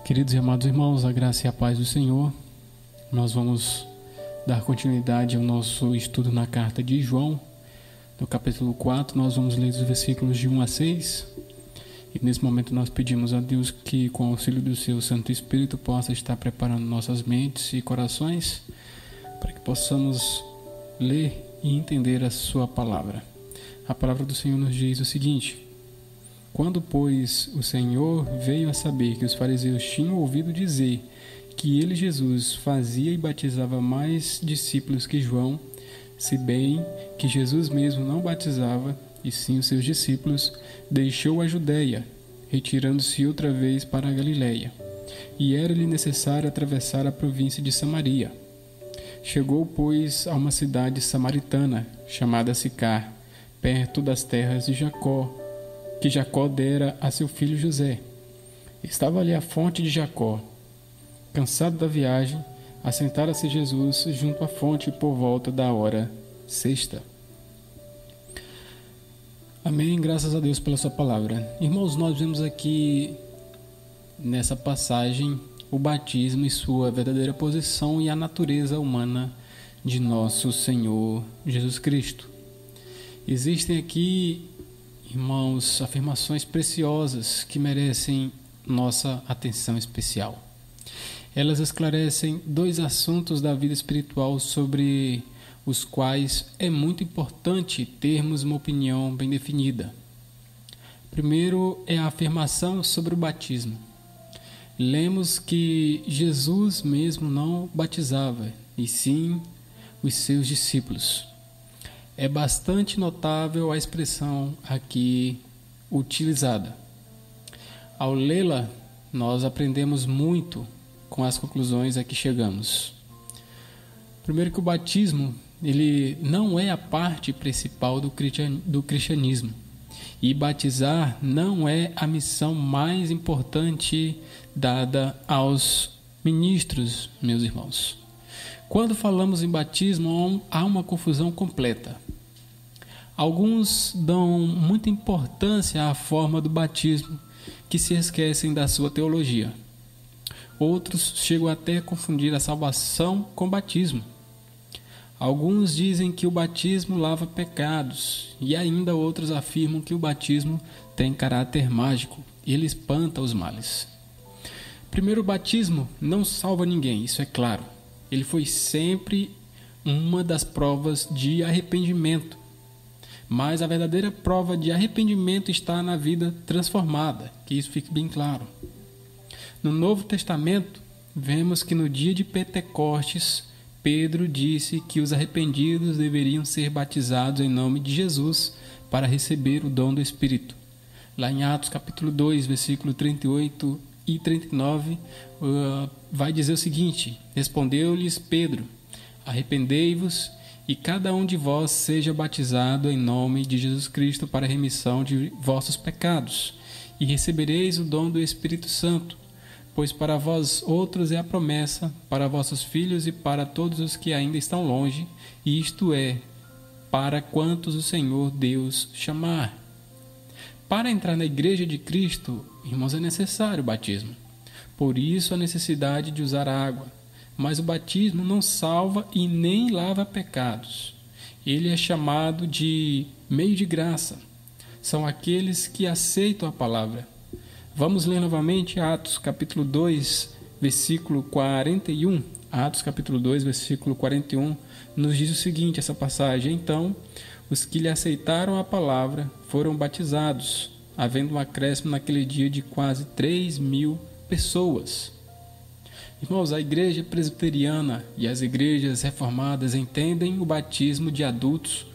Queridos e amados irmãos, a graça e a paz do Senhor. Nós vamos dar continuidade ao nosso estudo na carta de João. No capítulo 4, nós vamos ler os versículos de 1 a 6. E nesse momento nós pedimos a Deus que, com o auxílio do seu Santo Espírito, possa estar preparando nossas mentes e corações para que possamos ler e entender a sua palavra. A palavra do Senhor nos diz o seguinte: quando, pois, o Senhor veio a saber que os fariseus tinham ouvido dizer que ele, Jesus, fazia e batizava mais discípulos que João, se bem que Jesus mesmo não batizava, e sim os seus discípulos, deixou a Judéia, retirando-se outra vez para a Galiléia. E era-lhe necessário atravessar a província de Samaria. Chegou, pois, a uma cidade samaritana, chamada Sicar, perto das terras de Jacó, que Jacó dera a seu filho José. Estava ali a fonte de Jacó. Cansado da viagem, assentara-se Jesus junto à fonte por volta da hora sexta. Amém, graças a Deus pela sua palavra. Irmãos, nós vemos aqui nessa passagem o batismo e sua verdadeira posição e a natureza humana de nosso Senhor Jesus Cristo. Existem aqui, irmãos, afirmações preciosas que merecem nossa atenção especial. Elas esclarecem dois assuntos da vida espiritual sobre os quais é muito importante termos uma opinião bem definida. Primeiro é a afirmação sobre o batismo. Lemos que Jesus mesmo não batizava, e sim os seus discípulos. É bastante notável a expressão aqui utilizada. Ao lê-la, nós aprendemos muito com as conclusões a que chegamos. Primeiro, que o batismo ele não é a parte principal do cristianismo. E batizar não é a missão mais importante dada aos ministros, meus irmãos. Quando falamos em batismo, há uma confusão completa. Alguns dão muita importância à forma do batismo, que se esquecem da sua teologia. Outros chegam até a confundir a salvação com batismo. Alguns dizem que o batismo lava pecados, e ainda outros afirmam que o batismo tem caráter mágico, ele espanta os males. Primeiro, o batismo não salva ninguém, isso é claro. Ele foi sempre uma das provas de arrependimento. Mas a verdadeira prova de arrependimento está na vida transformada, que isso fique bem claro. No Novo Testamento, vemos que no dia de Pentecostes, Pedro disse que os arrependidos deveriam ser batizados em nome de Jesus para receber o dom do Espírito. Lá em Atos capítulo 2, versículo 38 e 39, vai dizer o seguinte: respondeu-lhes Pedro: arrependei-vos e cada um de vós seja batizado em nome de Jesus Cristo para a remissão de vossos pecados, e recebereis o dom do Espírito Santo, pois para vós outros é a promessa, para vossos filhos e para todos os que ainda estão longe, isto é, para quantos o Senhor Deus chamar. Para entrar na igreja de Cristo, irmãos, é necessário o batismo. Por isso a necessidade de usar água. Mas o batismo não salva e nem lava pecados. Ele é chamado de meio de graça. São aqueles que aceitam a palavra. Vamos ler novamente Atos capítulo 2, versículo 41. Atos capítulo 2, versículo 41, nos diz o seguinte, essa passagem: então, os que lhe aceitaram a palavra foram batizados, havendo um acréscimo naquele dia de quase 3.000 pessoas. Irmãos, a igreja presbiteriana e as igrejas reformadas entendem o batismo de adultos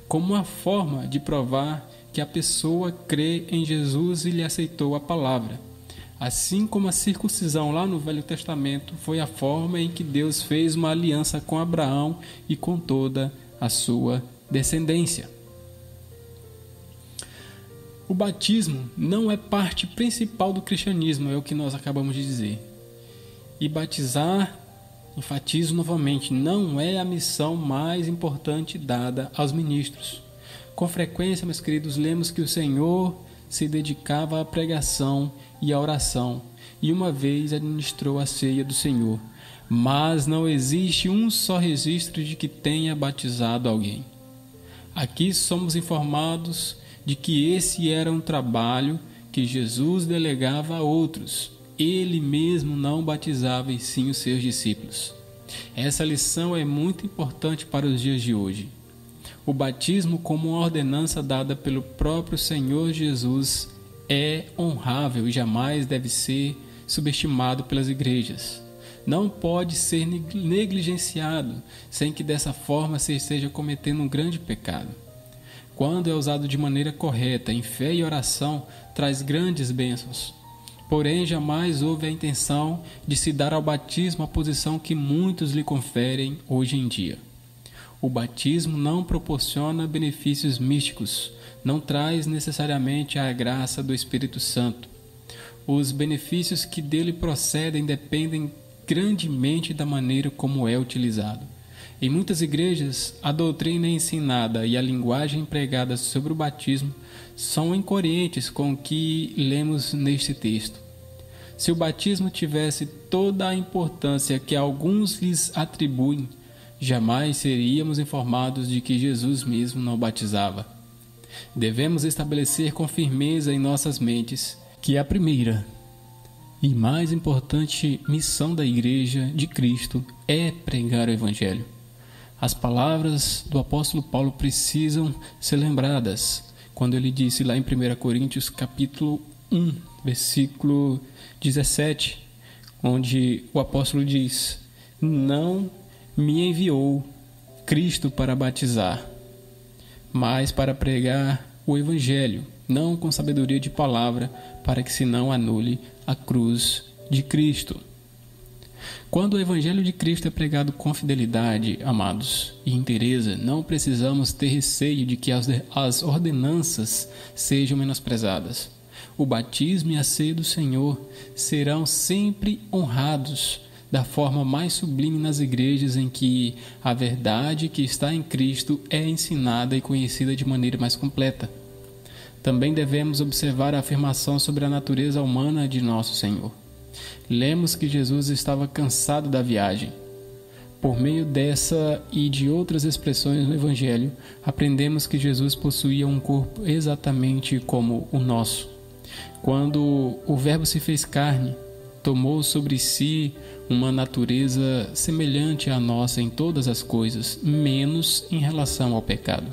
como uma forma de provar que a pessoa crê em Jesus e lhe aceitou a palavra. Assim como a circuncisão lá no Velho Testamento foi a forma em que Deus fez uma aliança com Abraão e com toda a sua descendência. O batismo não é parte principal do cristianismo, é o que nós acabamos de dizer. E batizar, enfatizo novamente, não é a missão mais importante dada aos ministros. Com frequência, meus queridos, lemos que o Senhor se dedicava à pregação e à oração, e uma vez administrou a ceia do Senhor, mas não existe um só registro de que tenha batizado alguém. Aqui somos informados de que esse era um trabalho que Jesus delegava a outros. Ele mesmo não batizava, e sim os seus discípulos. Essa lição é muito importante para os dias de hoje. O batismo, como uma ordenança dada pelo próprio Senhor Jesus, é honrável e jamais deve ser subestimado pelas igrejas. Não pode ser negligenciado, sem que dessa forma se esteja cometendo um grande pecado. Quando é usado de maneira correta, em fé e oração, traz grandes bênçãos. Porém, jamais houve a intenção de se dar ao batismo a posição que muitos lhe conferem hoje em dia. O batismo não proporciona benefícios místicos, não traz necessariamente a graça do Espírito Santo. Os benefícios que dele procedem dependem grandemente da maneira como é utilizado. Em muitas igrejas, a doutrina ensinada e a linguagem empregada sobre o batismo são incoerentes com o que lemos neste texto. Se o batismo tivesse toda a importância que alguns lhes atribuem, jamais seríamos informados de que Jesus mesmo não batizava. Devemos estabelecer com firmeza em nossas mentes que a primeira e mais importante missão da Igreja de Cristo é pregar o Evangelho. As palavras do apóstolo Paulo precisam ser lembradas, quando ele disse lá em 1 Coríntios capítulo 1, versículo 17, onde o apóstolo diz: não me enviou Cristo para batizar, mas para pregar o Evangelho, não com sabedoria de palavra, para que se não anule a cruz de Cristo. Quando o Evangelho de Cristo é pregado com fidelidade, amados, e inteireza, não precisamos ter receio de que as ordenanças sejam menosprezadas. O batismo e a ceia do Senhor serão sempre honrados da forma mais sublime nas igrejas em que a verdade que está em Cristo é ensinada e conhecida de maneira mais completa. Também devemos observar a afirmação sobre a natureza humana de nosso Senhor. Lemos que Jesus estava cansado da viagem. Por meio dessa e de outras expressões no Evangelho, aprendemos que Jesus possuía um corpo exatamente como o nosso. Quando o Verbo se fez carne, tomou sobre si uma natureza semelhante à nossa em todas as coisas, menos em relação ao pecado.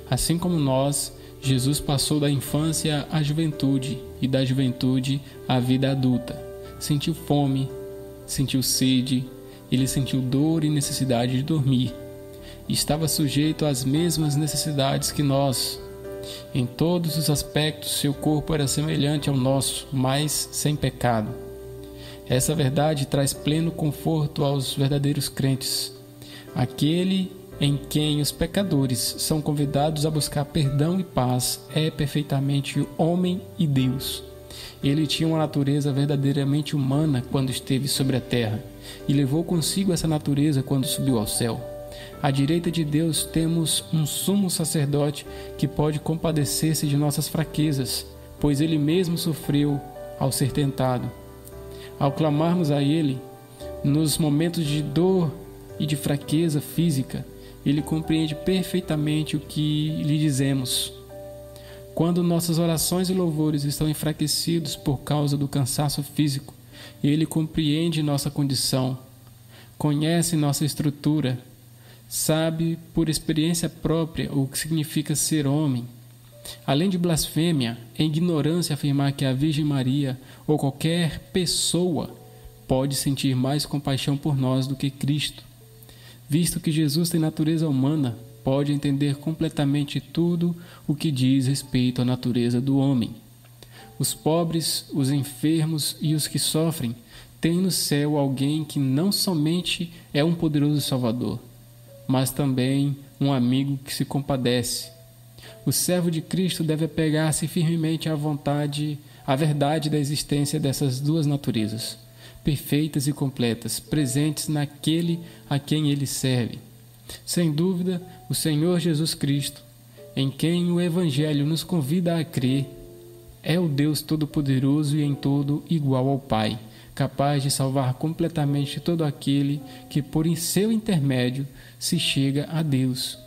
Assim como nós, Jesus passou da infância à juventude e da juventude à vida adulta. Sentiu fome, sentiu sede, ele sentiu dor e necessidade de dormir. Estava sujeito às mesmas necessidades que nós. Em todos os aspectos, seu corpo era semelhante ao nosso, mas sem pecado. Essa verdade traz pleno conforto aos verdadeiros crentes. Aquele em quem os pecadores são convidados a buscar perdão e paz é perfeitamente homem e Deus. Ele tinha uma natureza verdadeiramente humana quando esteve sobre a terra e levou consigo essa natureza quando subiu ao céu. À direita de Deus temos um sumo sacerdote que pode compadecer-se de nossas fraquezas, pois ele mesmo sofreu ao ser tentado. Ao clamarmos a ele, nos momentos de dor e de fraqueza física, ele compreende perfeitamente o que lhe dizemos. Quando nossas orações e louvores estão enfraquecidos por causa do cansaço físico, ele compreende nossa condição, conhece nossa estrutura, sabe por experiência própria o que significa ser homem. Além de blasfêmia, é ignorância afirmar que a Virgem Maria ou qualquer pessoa pode sentir mais compaixão por nós do que Cristo. Visto que Jesus tem natureza humana, pode entender completamente tudo o que diz respeito à natureza do homem. Os pobres, os enfermos e os que sofrem têm no céu alguém que não somente é um poderoso Salvador, mas também um amigo que se compadece. O servo de Cristo deve apegar-se firmemente à verdade da existência dessas duas naturezas, perfeitas e completas, presentes naquele a quem ele serve. Sem dúvida, o Senhor Jesus Cristo, em quem o Evangelho nos convida a crer, É o Deus Todo-Poderoso e em todo igual ao Pai, capaz de salvar completamente todo aquele que por seu intermédio se chega a Deus.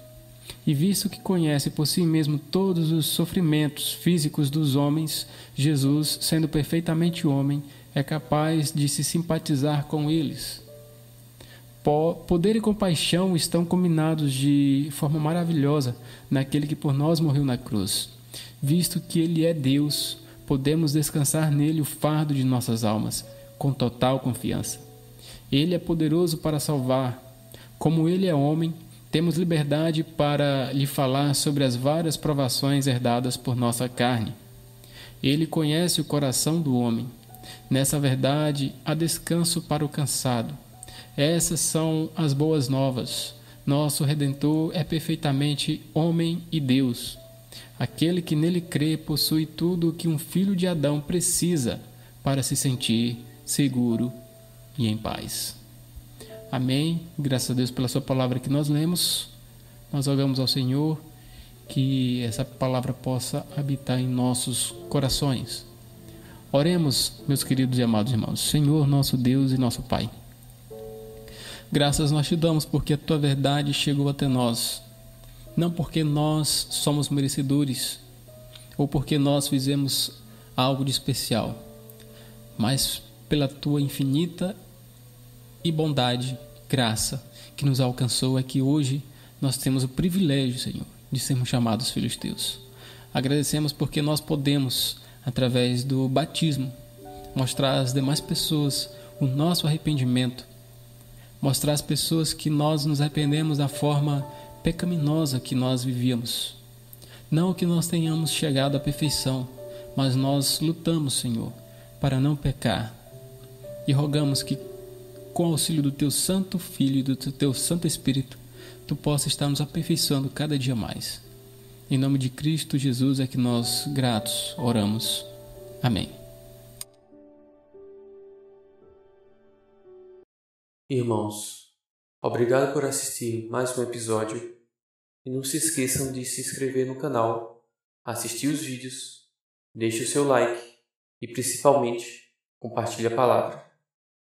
E visto que conhece por si mesmo todos os sofrimentos físicos dos homens, Jesus, sendo perfeitamente homem, é capaz de se simpatizar com eles. Poder e compaixão estão combinados de forma maravilhosa naquele que por nós morreu na cruz. Visto que Ele é Deus, podemos descansar nele o fardo de nossas almas, com total confiança. Ele é poderoso para salvar. Como Ele é homem, temos liberdade para lhe falar sobre as várias provações herdadas por nossa carne. Ele conhece o coração do homem. Nessa verdade, há descanso para o cansado. Essas são as boas novas. Nosso Redentor é perfeitamente homem e Deus. Aquele que nele crê possui tudo o que um filho de Adão precisa para se sentir seguro e em paz. Amém. Graças a Deus pela sua palavra que nós lemos. Nós rogamos ao Senhor que essa palavra possa habitar em nossos corações. Oremos, meus queridos e amados irmãos. Senhor, nosso Deus e nosso Pai. Graças nós te damos porque a tua verdade chegou até nós. Não porque nós somos merecedores ou porque nós fizemos algo de especial, mas pela tua infinita e bondade, graça que nos alcançou é que hoje nós temos o privilégio, Senhor, de sermos chamados filhos teus. Agradecemos porque nós podemos, através do batismo, mostrar às demais pessoas o nosso arrependimento, mostrar às pessoas que nós nos arrependemos da forma pecaminosa que nós vivíamos. Não que nós tenhamos chegado à perfeição, mas nós lutamos, Senhor, para não pecar. E rogamos que, com o auxílio do Teu Santo Filho e do Teu Santo Espírito, Tu possa estar nos aperfeiçoando cada dia mais. Em nome de Cristo Jesus é que nós, gratos, oramos. Amém. Irmãos, obrigado por assistir mais um episódio e não se esqueçam de se inscrever no canal, assistir os vídeos, deixe o seu like e principalmente compartilhe a palavra.